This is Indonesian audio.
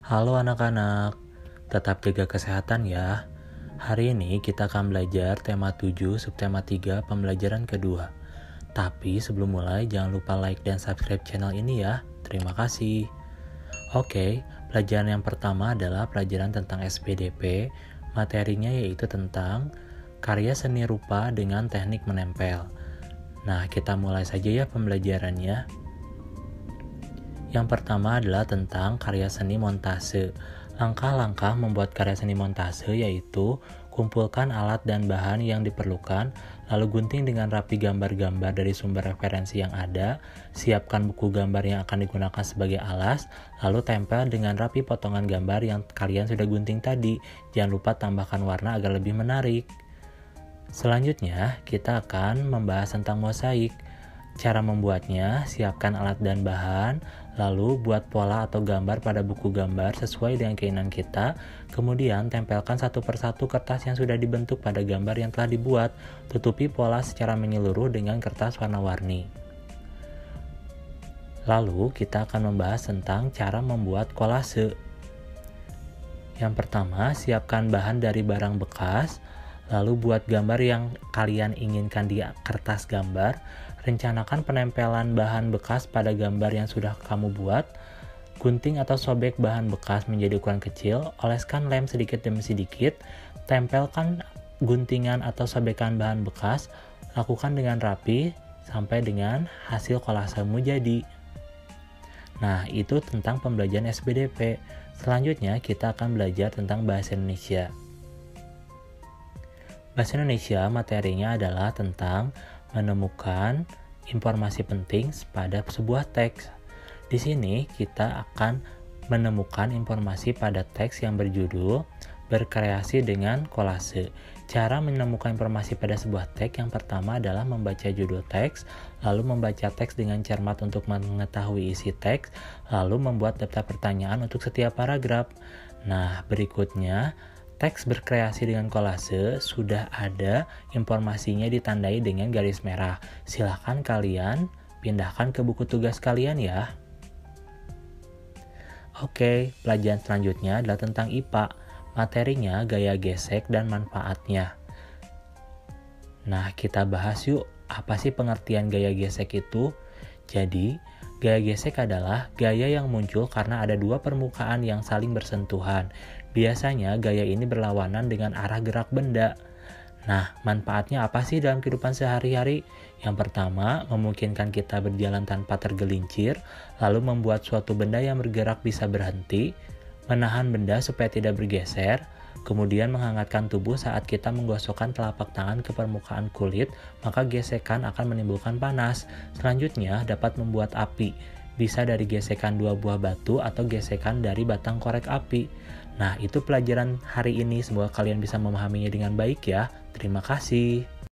Halo anak-anak, tetap jaga kesehatan ya. Hari ini kita akan belajar tema 7, subtema 3, pembelajaran kedua. Tapi sebelum mulai jangan lupa like dan subscribe channel ini ya. Terima kasih. Oke, pelajaran yang pertama adalah pelajaran tentang SPDP. Materinya yaitu tentang karya seni rupa dengan teknik menempel. Nah, kita mulai saja ya pembelajarannya. Yang pertama adalah tentang karya seni montase. Langkah-langkah membuat karya seni montase yaitu kumpulkan alat dan bahan yang diperlukan, lalu gunting dengan rapi gambar-gambar dari sumber referensi yang ada, siapkan buku gambar yang akan digunakan sebagai alas, lalu tempel dengan rapi potongan gambar yang kalian sudah gunting tadi. Jangan lupa tambahkan warna agar lebih menarik. Selanjutnya, kita akan membahas tentang mosaik. Cara membuatnya, siapkan alat dan bahan, lalu buat pola atau gambar pada buku gambar sesuai dengan keinginan kita, kemudian tempelkan satu persatu kertas yang sudah dibentuk pada gambar yang telah dibuat, tutupi pola secara menyeluruh dengan kertas warna-warni. Lalu kita akan membahas tentang cara membuat kolase. Yang pertama, siapkan bahan dari barang bekas, lalu buat gambar yang kalian inginkan di kertas gambar. Rencanakan penempelan bahan bekas pada gambar yang sudah kamu buat. Gunting atau sobek bahan bekas menjadi ukuran kecil, oleskan lem sedikit demi sedikit, tempelkan guntingan atau sobekan bahan bekas, lakukan dengan rapi sampai dengan hasil kolasemu jadi. Nah, itu tentang pembelajaran SPDP. Selanjutnya kita akan belajar tentang bahasa Indonesia. Bahasa Indonesia materinya adalah tentang menemukan informasi penting pada sebuah teks. Di sini kita akan menemukan informasi pada teks yang berjudul berkreasi dengan kolase. Cara menemukan informasi pada sebuah teks yang pertama adalah membaca judul teks, lalu membaca teks dengan cermat untuk mengetahui isi teks, lalu membuat daftar pertanyaan untuk setiap paragraf. Nah, berikutnya teks berkreasi dengan kolase sudah ada informasinya ditandai dengan garis merah. Silahkan kalian pindahkan ke buku tugas kalian ya. Oke, pelajaran selanjutnya adalah tentang IPA. Materinya gaya gesek dan manfaatnya. Nah, kita bahas yuk, apa sih pengertian gaya gesek itu? Jadi, gaya gesek adalah gaya yang muncul karena ada dua permukaan yang saling bersentuhan. Biasanya gaya ini berlawanan dengan arah gerak benda. Nah, manfaatnya apa sih dalam kehidupan sehari-hari? Yang pertama, memungkinkan kita berjalan tanpa tergelincir, lalu membuat suatu benda yang bergerak bisa berhenti, menahan benda supaya tidak bergeser, kemudian menghangatkan tubuh saat kita menggosokkan telapak tangan ke permukaan kulit, maka gesekan akan menimbulkan panas. Selanjutnya, dapat membuat api. Bisa dari gesekan dua buah batu atau gesekan dari batang korek api. Nah, itu pelajaran hari ini. Semoga kalian bisa memahaminya dengan baik ya. Terima kasih.